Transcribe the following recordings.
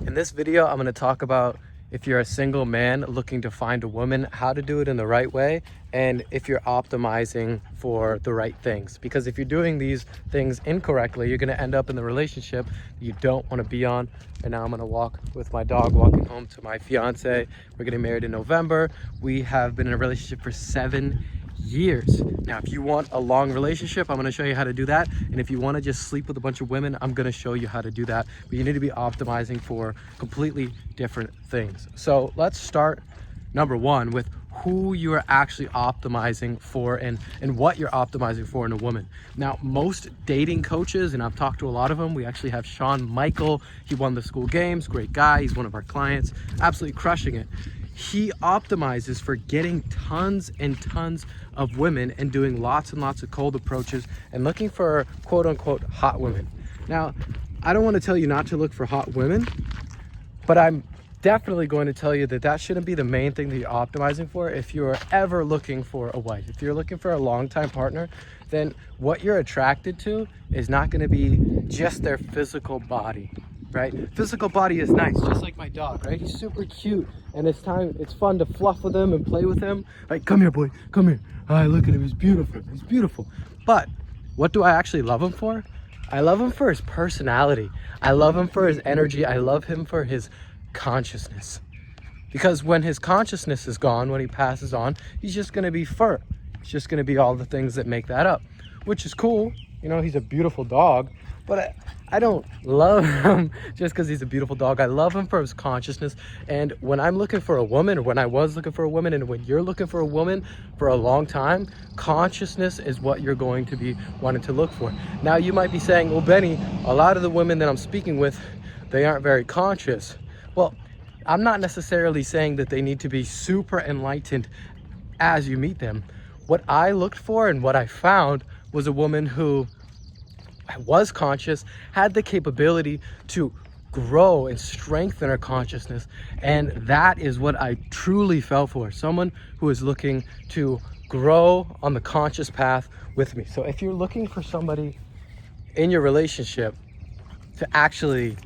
In this video, I'm going to talk about if you're a single man looking to find a woman, how to do it in the right way, and if you're optimizing for the right things. Because if you're doing these things incorrectly, you're going to end up in the relationship you don't want to be on. And now I'm going to walk with my dog, walking home to my fiance. We're getting married in November. We have been in a relationship for 7 years. Now, if you want a long relationship, I'm going to show you how to do that. And if you want to just sleep with a bunch of women, I'm going to show you how to do that. But you need to be optimizing for completely different things. So let's start, number one, with who you are actually optimizing for and what you're optimizing for in a woman. Now, most dating coaches, and I've talked to a lot of them, we actually have Shawn Michael. He won the school games, great guy. He's one of our clients, absolutely crushing it. He optimizes for getting tons and tons of women and doing lots and lots of cold approaches and looking for quote unquote hot women. Now, I don't want to tell you not to look for hot women, but I'm definitely going to tell you that that shouldn't be the main thing that you're optimizing for. If you're ever looking for a wife, if you're looking for a long-time partner, then what you're attracted to is not going to be just their physical body. Right? Physical body is nice, just like my dog, right? He's super cute, and it's fun to fluff with him and play with him. Like, come here, boy, come here. Ah, look at him, he's beautiful, he's beautiful. But what do I actually love him for? I love him for his personality. I love him for his energy. I love him for his consciousness. Because when his consciousness is gone, when he passes on, he's just gonna be fur. It's just gonna be all the things that make that up, which is cool. You know, he's a beautiful dog, but I don't love him just because he's a beautiful dog. I love him for his consciousness. And when I'm looking for a woman, or when I was looking for a woman, and when you're looking for a woman for a long time, consciousness is what you're going to be wanting to look for. Now, you might be saying, well, Benny, a lot of the women that I'm speaking with, they aren't very conscious. Well, I'm not necessarily saying that they need to be super enlightened as you meet them. What I looked for and what I found was a woman who was conscious, had the capability to grow and strengthen her consciousness. And that is what I truly fell for. Someone who is looking to grow on the conscious path with me. So if you're looking for somebody in your relationship to actually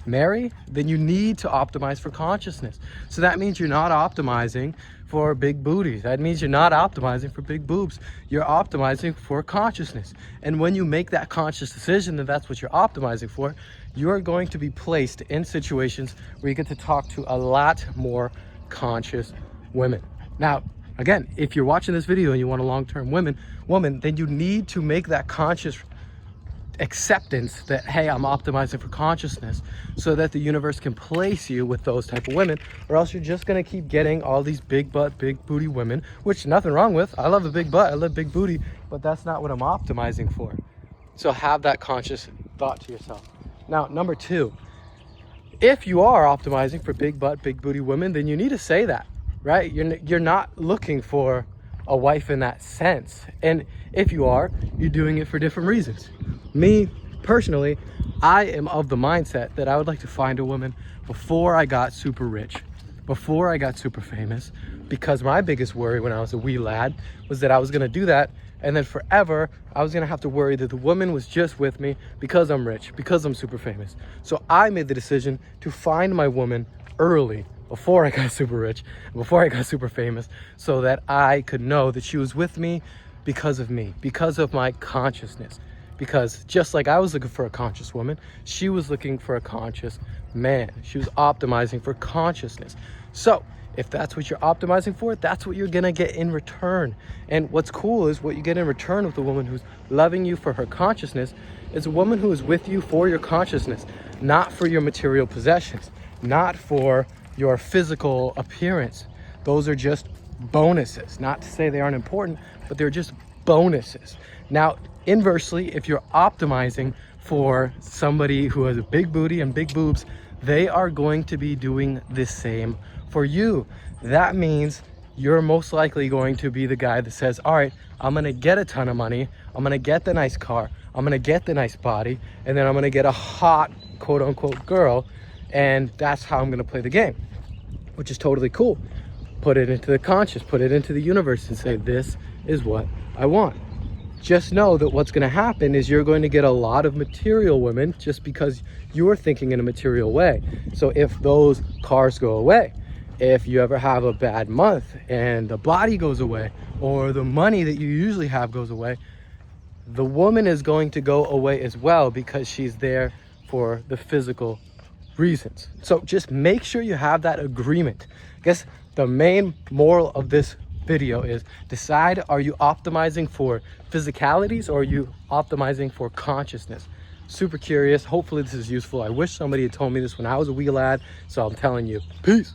marry, then you need to optimize for consciousness. So that means you're not optimizing for big booties. That means you're not optimizing for big boobs. You're optimizing for consciousness. And when you make that conscious decision that that's what you're optimizing for, you're going to be placed in situations where you get to talk to a lot more conscious women. Now, again, if you're watching this video and you want a long-term woman, then you need to make that conscious acceptance that, hey, I'm optimizing for consciousness, so that the universe can place you with those type of women, or else you're just going to keep getting all these big butt, big booty women, which nothing wrong with. I love a big butt, I love big booty, but that's not what I'm optimizing for. So have that conscious thought to yourself. Now, number two, if you are optimizing for big butt, big booty women, then you need to say that, right? You're not looking for a wife in that sense. And if you are, you're doing it for different reasons. Me, personally, I am of the mindset that I would like to find a woman before I got super rich, before I got super famous, because my biggest worry when I was a wee lad was that I was gonna do that, and then forever, I was gonna have to worry that the woman was just with me because I'm rich, because I'm super famous. So I made the decision to find my woman early, before I got super rich, before I got super famous, so that I could know that she was with me, because of my consciousness. Because just like I was looking for a conscious woman, she was looking for a conscious man. She was optimizing for consciousness. So if that's what you're optimizing for, that's what you're gonna get in return. And what's cool is what you get in return with a woman who's loving you for her consciousness is a woman who is with you for your consciousness, not for your material possessions, not for your physical appearance. Those are just bonuses. Not to say they aren't important, but they're just bonuses. Now, inversely, if you're optimizing for somebody who has a big booty and big boobs, they are going to be doing the same for you. That means you're most likely going to be the guy that says, all right, I'm gonna get a ton of money, I'm gonna get the nice car, I'm gonna get the nice body, and then I'm gonna get a hot quote unquote girl, and that's how I'm gonna play the game, which is totally cool. Put it into the conscious, put it into the universe and say, this is what I want. just know that what's going to happen is you're going to get a lot of material women just because you're thinking in a material way. So if those cars go away, if you ever have a bad month and the body goes away, or the money that you usually have goes away, the woman is going to go away as well, because she's there for the physical reasons. So just make sure you have that agreement. I guess the main moral of this video is decide, are you optimizing for physicalities or are you optimizing for consciousness? Super curious. Hopefully this is useful. I wish somebody had told me this when I was a wee lad, so I'm telling you. Peace.